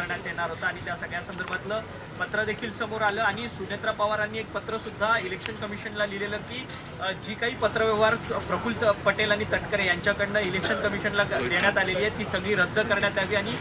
करण्यात येणार होता आणि त्या सगळ्या संदर्भातलं पत्र देखील समोर आलं आणि सुनेत्रा पवारांनी एक पत्र सुद्धा इलेक्शन कमिशनला लिहिलेलं की जी काही पत्रव्यवहार प्रफुल्ल पटेल आणि तटकरे यांच्याकडनं इलेक्शन कमिशनला देण्यात आलेली आहे ती सगळी रद्द करण्यात यावी आणि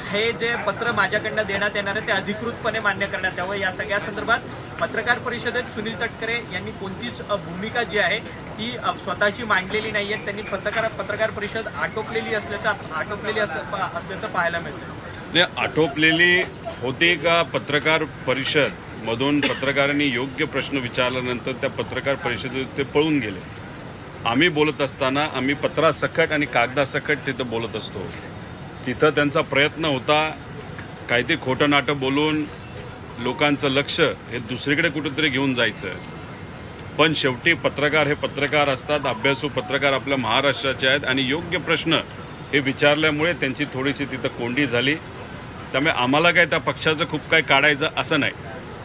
हे जे पत्र माझ्याकडनं देण्यात येणार आहे ते अधिकृतपणे मान्य करण्यात यावं। या सगळ्या संदर्भात पत्रकार परिषदेत सुनील तटकरे यांनी कोणतीच भूमिका जी आहे ती स्वतःची मांडलेली नाही आहे। त्यांनी पत्रकार परिषद आटोपलेली असल्याचं पाहायला मिळतं। आटोपलेली होती का पत्रकार परिषद मधून पत्रकारांनी योग्य प्रश्न विचारल्यानंतर त्या पत्रकार परिषदेत ते पळून गेले। आम्ही बोलत असताना आम्ही पत्रासकट आणि कागदासकट तिथं बोलत असतो। तिथं त्यांचा प्रयत्न होता काही ते खोटं नाटं बोलून लोकांचं लक्ष हे दुसरीकडे कुठेतरी घेऊन जायचं। पण शेवटी पत्रकार हे पत्रकार असतात, अभ्यासू पत्रकार आपल्या महाराष्ट्राचे आहेत आणि योग्य प्रश्न हे विचारल्यामुळे त्यांची थोडीशी तिथं कोंडी झाली। त्यामुळे आम्हाला काय त्या पक्षाचं खूप काय काढायचं असं नाही,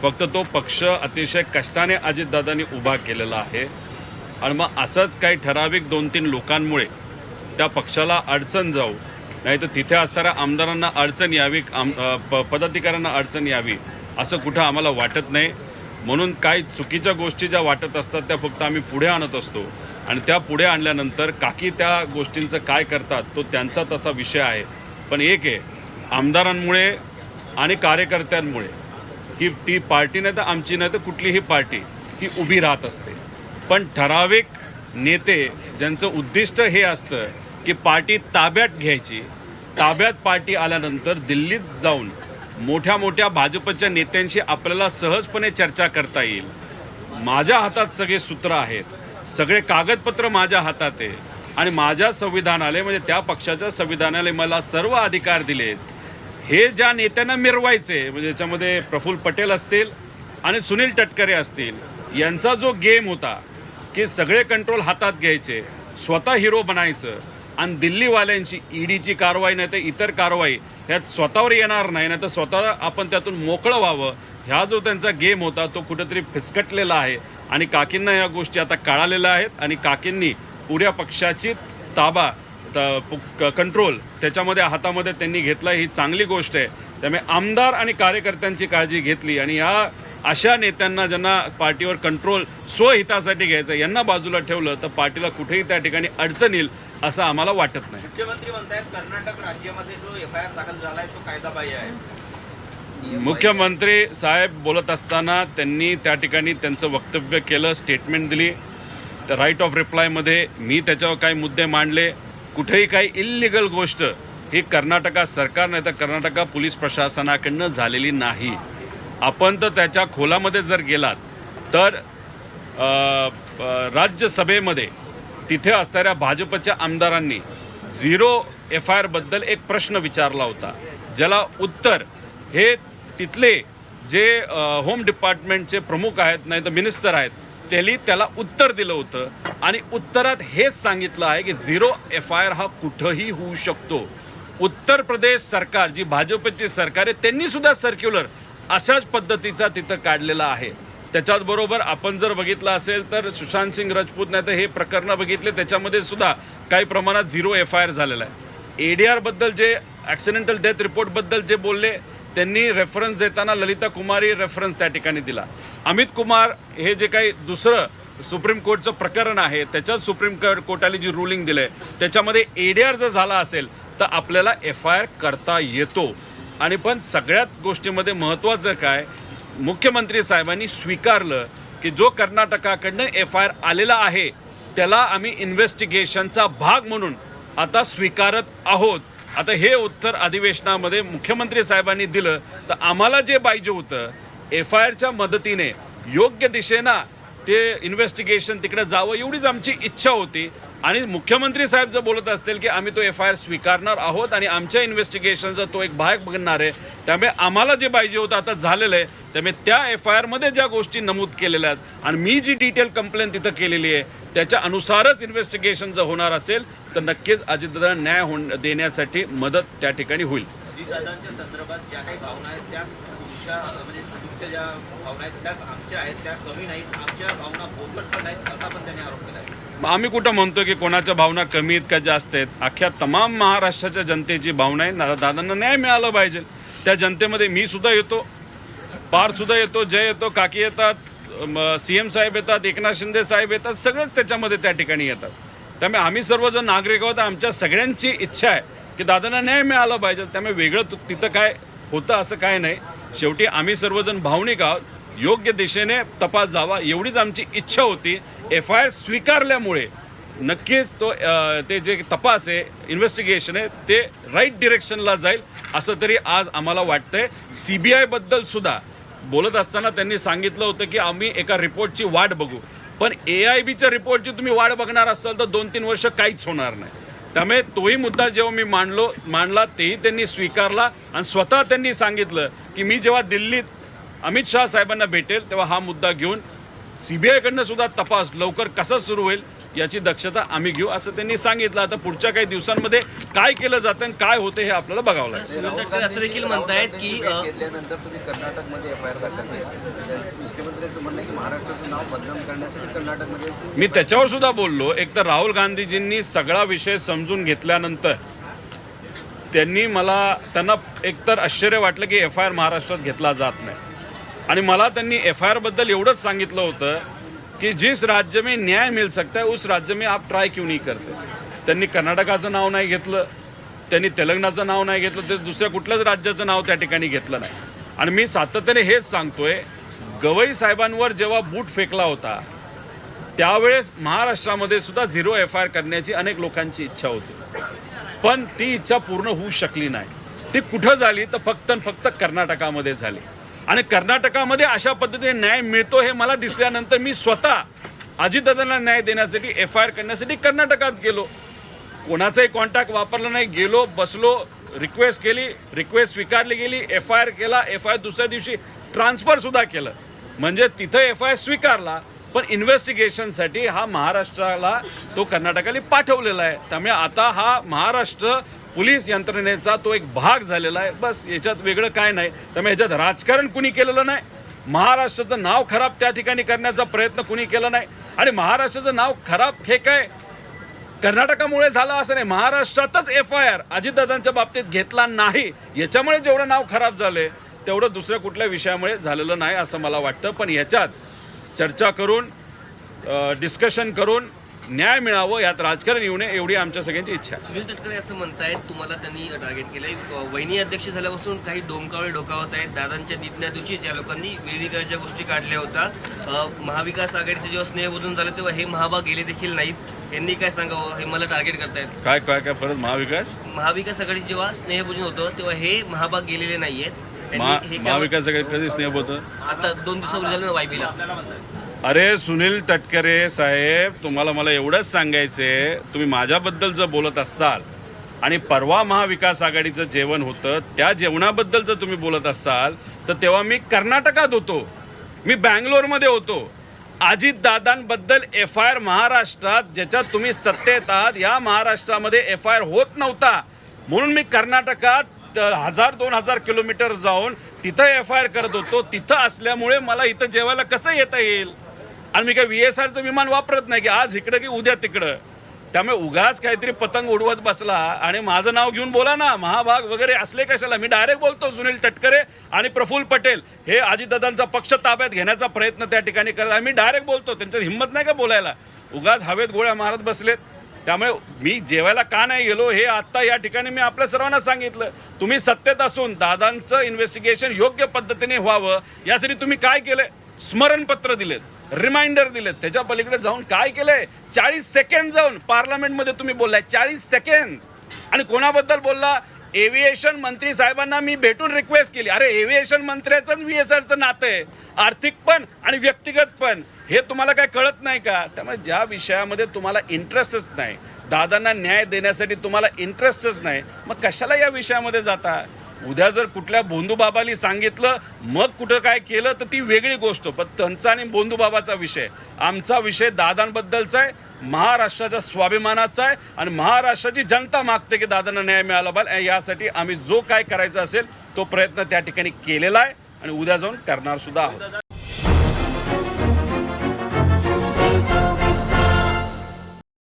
फक्त तो पक्ष अतिशय कष्टाने अजितदादांनी उभा केलेला आहे आणि मग असंच काही ठराविक 2-3 लोकांमुळे त्या पक्षाला अडचण जाऊ नाही तर तिथे असणाऱ्या आमदारांना अडचण यावी, पदाधिकाऱ्यांना अडचण यावी असं कुठं आम्हाला वाटत नाही। म्हणून काही चुकीच्या गोष्टी ज्या वाटत असतात त्या फक्त आम्ही पुढे आणत असतो आणि त्या पुढे आणल्यानंतर काकी त्या गोष्टींचं काय करतात तो त्यांचा तसा विषय आहे। पण एक आहे, आमदारांमुळे आणि कार्यकर्त्यांमुळे ही ती पार्टी नाही तर आमची नाही तर कुठलीही पार्टी ही उभी राहत असते। पण ठराविक नेते ज्यांचं उद्दिष्ट हे असतं की पार्टी ताब्यात घ्यायची, ताब्यात पार्टी आल्यानंतर दिल्लीत जाऊन मोठ्या मोठ्या भाजपच्या नेत्यांशी आपल्याला सहजपणे चर्चा करता येईल। माझ्या हातात सगळे सूत्र आहेत, सगळे कागदपत्र माझ्या हातात आहे आणि माझ्या संविधानालय म्हणजे त्या पक्षाच्या संविधानालय मला सर्व अधिकार दिलेत। हे ज्या नेत्यांना मिरवायचे म्हणजे याच्यामध्ये प्रफुल्ल पटेल असतील आणि सुनील तटकरे असतील, यांचा जो गेम होता की सगळे कंट्रोल हातात घ्यायचे, स्वतः हिरो बनायचं आणि दिल्लीवाल्यांची ईडीची कारवाई नाही तर इतर कारवाई ह्यात स्वतःवर येणार नाही तर स्वतः आपण त्यातून मोकळं व्हावं, ह्या जो त्यांचा गेम होता तो कुठेतरी फिसकटलेला आहे आणि काकींना या गोष्टी आता कळालेल्या आहेत आणि काकींनी पुऱ्या पक्षाची ताबा कंट्रोल त्याच्यामध्ये हातामध्ये त्यांनी घेतला, ही चांगली गोष्ट आहे। त्यामुळे आमदार आणि कार्यकर्त्यांची काळजी घेतली आणि या अशा नेत्यांना ज्यांना पार्टीवर कंट्रोल स्वहितासाठी घ्यायचं यांना बाजूला ठेवलं तर पार्टीला कुठेही त्या ठिकाणी अडचण येईल असं आम्हाला वाटत नाही। मुख्यमंत्री म्हणतात कर्नाटक राज्यामध्ये जो एफआयआर दाखल झालाय तो कायदाबाह्य आहे। मुख्यमंत्री साहेब बोलत असताना त्यांनी त्या ठिकाणी त्यांचं वक्तव्य केलं, स्टेटमेंट दिली। तर राईट ऑफ रिप्लायमध्ये मी त्याच्यावर काही मुद्दे मांडले। कुठेही काही इल्लिगल गोष्ट ही कर्नाटका सरकार नाही तर कर्नाटका पोलीस प्रशासनाकडनं झालेली नाही। आपण तर त्याच्या खोलामध्ये जर गेलात तर राज्यसभेमध्ये तिथे असणाऱ्या भाजपच्या आमदारांनी 0 एफआयआर बद्दल एक प्रश्न विचारला होता, ज्याला उत्तर हे तिथले जे होम डिपार्टमेंटचे प्रमुख आहेत नाही तर मिनिस्टर आहेत त्यांनी त्याला उत्तर दिलं होतं आणि उत्तरात हेच सांगितलं आहे की 0 एफआयआर हा कुठंही होऊ शकतो। उत्तर प्रदेश सरकार जी भाजपची सरकार आहे त्यांनी सुद्धा सर्क्युलर अशाच पद्धतीचा तिथं काढलेला आहे। त्याच्याचबरोबर आपण जर बघितलं असेल तर सुशांत सिंग राजपूत नाही तर हे प्रकरणं बघितले त्याच्यामध्ये सुद्धा काही प्रमाणात 0 एफआयआर झालेला आहे। एडीआर बद्दल जे ॲक्सिडेंटल डेथ रिपोर्टबद्दल जे बोलले त्यांनी रेफरन्स देताना ललिता कुमारी रेफरन्स त्या ठिकाणी दिला। अमित कुमार हे जे काही दुसरं सुप्रीम कोर्टचं प्रकरण आहे त्याच्यात सुप्रीम कोर्टाने जी रुलिंग दिली आहे त्याच्यामध्ये एडीआर जर झाला असेल तर आपल्याला एफआयआर करता येतो। आणि पण सगळ्यात गोष्टीमध्ये महत्त्वाचं काय, मुख्यमंत्री साहेबांनी स्वीकारलं की जो कर्नाटकाकडनं एफआयआर आलेला आहे त्याला आम्ही इन्व्हेस्टिगेशनचा भाग म्हणून आता स्वीकारत आहोत। आता हे उत्तर अधिवेशनामध्ये मुख्यमंत्री साहेबांनी दिलं तर आम्हाला जे पाहिजे होतं एफआयआरच्या मदतीने योग्य दिशेनं ते इन्व्हेस्टिगेशन तिकडे जावं एवढीच आमची इच्छा होती। आणि मुख्यमंत्री साहेब जर बोलत असतील की आम्ही तो एफआयआर स्वीकारणार आहोत आणि आमच्या इन्व्हेस्टिगेशनचा तो एक भाग बघणार आहे, त्यामुळे आम्हाला जे पाहिजे होतं आता झालेलं आहे। त्यामुळे त्या एफआयआरमध्ये ज्या गोष्टी नमूद केलेल्या आहेत आणि मी जी डिटेल कंप्लेंट तिथं केलेली आहे त्याच्या अनुसारच इन्व्हेस्टिगेशन जर होणार असेल तर नक्कीच अजितदादा न्याय देण्यासाठी मदत त्या ठिकाणी होईल। अजितदादांच्या संदर्भात ज्या काही भावना आहेत त्या तुमच्या ज्या भावना आहेत त्या आमच्या आहेत, त्या कमी नाहीत, आमच्या भावना बोलत नाहीत असा पण त्यांनी आरोप केला आहे। आम्ही कुठं म्हणतो की कोणाच्या भावना कमी आहेत का जास्त आहेत, अख्ख्या तमाम महाराष्ट्राच्या जनतेची भावना आहे दादांना न्याय मिळाला पाहिजे। त्या जनतेमध्ये मी सुद्धा येतो, पार सुद्धा येतो, जय येतो, काकी येतात, CM साहेब येतात, एकनाथ शिंदे साहेब येतात, सगळेच त्याच्यामध्ये त्या ठिकाणी येतात. त्यामुळे आम्ही सर्वजण नागरिक आहोत. आमच्या सगळ्यांची इच्छा आहे की दादांना न्याय मिळाला पाहिजे. त्यामुळे वेगळं तिथं काय होतं असं काय नाही. शेवटी आम्ही सर्वजण भावनिक आहोत. योग्य दिशेने तपास जावा एवढीच आमची इच्छा होती. FIR स्वीकारल्यामुळे नक्कीच ते जे तपास आहे, इन्व्हेस्टिगेशन आहे, ते राईट डिरेक्शनला जाईल असं तरी आज आम्हाला वाटतंय. CBI बद्दल सुद्धा बोलत असताना त्यांनी सांगितलं होतं की आम्ही एका रिपोर्टची वाट बघू, पण AIBच्या रिपोर्टची तुम्ही वाट बघणार असाल तर 2-3 वर्ष काहीच होणार नाही. त्यामुळे तोही मुद्दा जेव्हा मी मांडला तेही त्यांनी स्वीकारला आणि स्वतः त्यांनी सांगितलं की मी जेव्हा दिल्लीत अमित शाह साहेबांना भेटेल तेव्हा हा मुद्दा घेऊन CBI कडनं सुद्धा तपास लवकर कसा सुरू होईल याची दक्षता आम्ही घेऊ असं त्यांनी सांगितलं. आता पुढच्या काही दिवसांमध्ये काय केलं जातं आणि काय होतं हे आपल्याला बघावं लागेल. असं देखील म्हणतायत की घेतल्यानंतर तुम्ही कर्नाटकमध्ये FIR दाखल केला. मुख्यमंत्र्यांचं म्हणणं आहे की महाराष्ट्राचं नाव बदनाम करण्यासाठी कर्नाटकमध्ये मी त्याच्यावर सुद्धा बोललो. एक तर राहुल गांधीजींनी सगळा विषय समजून घेतल्यानंतर त्यांना एकतर आश्चर्य वाटलं की FIR महाराष्ट्रात घेतला जात नाही आणि मला त्यांनी FIR बद्दल एवढंच सांगितलं होतं कि जिस राज्य में न्याय मिल सकता है उस राज्य में आप ट्राय क्यों नहीं करते. त्यांनी कर्नाटकाचं नाव नाही घेतलं, त्यांनी तेलंगणाचं नाव नाही घेतलं, ते दुसऱ्या कुठल्याच राज्याचं नाव त्या ठिकाणी घेतलं नाही. आणि मी सातत्याने हेच सांगतोय, गवई साहेबांवर जेव्हा बूट फेकला होता त्यावेळेस महाराष्ट्रामध्ये सुद्धा 0 FIR करण्याची अनेक लोकांची इच्छा होती, पण ती इच्छा पूर्ण होऊ शकली नाही. ती कुठं झाली तर फक्त कर्नाटकामध्ये झाली. आणि कर्नाटकामध्ये अशा पद्धतीने न्याय मिळतो हे मला दिसल्यानंतर मी स्वतः अजितदादांना न्याय देण्यासाठी FIR करण्यासाठी कर्नाटकात गेलो. कोणाचाही कॉन्टॅक्ट वापरला नाही, गेलो, बसलो, रिक्वेस्ट केली, रिक्वेस्ट स्वीकारली गेली, FIR केला, FIR दुसऱ्या दिवशी ट्रान्सफर सुद्धा केलं. म्हणजे तिथं FIR स्वीकारला, पण इन्व्हेस्टिगेशनसाठी हा महाराष्ट्राला तो कर्नाटकाला पाठवलेला आहे. त्यामुळे आता हा महाराष्ट्र पोलीस यंत्रणेचा तो एक भाग झालेला आहे. बस याच्यात वेगळं काय नाही. त्यामुळे याच्यात राजकारण कुणी केलेलं नाही. महाराष्ट्राचं नाव खराब त्या ठिकाणी करण्याचा प्रयत्न कुणी केला नाही. आणि महाराष्ट्राचं नाव खराब हे काय कर्नाटकामुळे झालं असं नाही, महाराष्ट्रातच FIR अजितदादांच्या बाबतीत घेतला नाही, याच्यामुळे जेवढं नाव खराब झालंय तेवढं दुसऱ्या कुठल्या विषयामुळे झालेलं नाही असं मला वाटतं. पण याच्यात चर्चा करून डिस्कशन करून न्याय मिळावं, यात राजकारण येऊ नये एवढी आमच्या सगळ्यांची इच्छा आहे. सुनील तटकरे असं म्हणतायत तुम्हाला त्यांनी टार्गेट केलंय. वहिनी अध्यक्ष झाल्यापासून काही डोमकावळे डोकावत आहेत. दादांच्या निधना दिवशीच या लोकांनी वेगवेगळ्या गोष्टी काढल्या होत्या. महाविकास आघाडीचं जेव्हा स्नेहभोजन झालं तेव्हा हे महाभाग गेले देखील नाहीत. यांनी काय सांगावं, हे मला टार्गेट करतायत. काय परत महाविकास आघाडी जेव्हा स्नेहभोजन होतं तेव्हा हे महाभाग गेलेले नाहीयेत. महाविकास कधी स्नेह होतं? आता 2 दिवसापूर्वी झालं ना वायबीला. अरे सुनील तटकरे साहेब, तुम्हाला मला एवढंच सांगायचंय, तुम्ही माझ्याबद्दल जर बोलत असाल आणि परवा महाविकास आघाडीचं जेवण होतं त्या जेवणाबद्दल जर तुम्ही बोलत असाल तर तेव्हा मी कर्नाटकात होतो, मी बँगलोरमध्ये होतो. अजितदादांबद्दल FIR महाराष्ट्रात ज्याच्यात तुम्ही सत्तेत आहात या महाराष्ट्रामध्ये FIR होत नव्हता, म्हणून मी कर्नाटकात 1000-2000 किलोमीटर जाऊन तिथं FIR करत होतो. तिथं असल्यामुळे मला इथं जेवायला कसं येता येईल. आणि मी काय VSRचं विमान वापरत नाही की आज इकडं की उद्या तिकडं. त्यामुळे उगाच काहीतरी पतंग उडवत बसला आणि माझं नाव घेऊन बोला ना, महाभाग वगैरे असले कशाला. मी डायरेक्ट बोलतो, सुनील तटकरे आणि प्रफुल्ल पटेल हे अजितदादांचा पक्ष ताब्यात घेण्याचा प्रयत्न त्या ठिकाणी करत. मी डायरेक्ट बोलतो, त्यांच्यात हिंमत नाही का बोलायला. उगाच हवेत गोळ्या मारत बसलेत. त्यामुळे मी जेवायला का नाही गेलो हे आत्ता या ठिकाणी मी आपल्या सर्वांना सांगितलं. तुम्ही सत्तेत असून दादांचं इन्व्हेस्टिगेशन योग्य पद्धतीने व्हावं यासाठी तुम्ही काय केलंय? स्मरणपत्र दिलेत, रिमाइंडर दिलेत, त्याच्या पलीकडे जाऊन काय केलंय? 40 सेकंद जाऊन पार्लमेंटमध्ये तुम्ही बोललाय, 40 सेकंद. आणि कोणाबद्दल बोलला? एव्हिएशन मंत्री साहेबांना मी भेटून रिक्वेस्ट केली. अरे एव्हिएशन मंत्र्याचं VSRचं नातं आहे, आर्थिक पण आणि व्यक्तिगत पण. हे तुम्हाला काय कळत नाही का? त्यामुळे ज्या विषयामध्ये तुम्हाला इंटरेस्टच नाही, दादांना न्याय देण्यासाठी तुम्हाला इंटरेस्टच नाही, मग कशाला या विषयामध्ये जाता? उद्या जर कुठल्या बोंधूबाबाली सांगितलं मग कुठं काय केलं तर ती वेगळी गोष्ट. पण त्यांचा आणि बोंधूबाबाचा विषय, आमचा विषय दादांबद्दलचा आहे, महाराष्ट्राच्या स्वाभिमानाचा आहे. आणि महाराष्ट्राची जनता मागते की दादांना न्याय मिळाला पाहिजे. यासाठी आम्ही जो काय करायचा असेल तो प्रयत्न त्या ठिकाणी केलेला आहे आणि उद्या जाऊन करणार सुद्धा आहोत.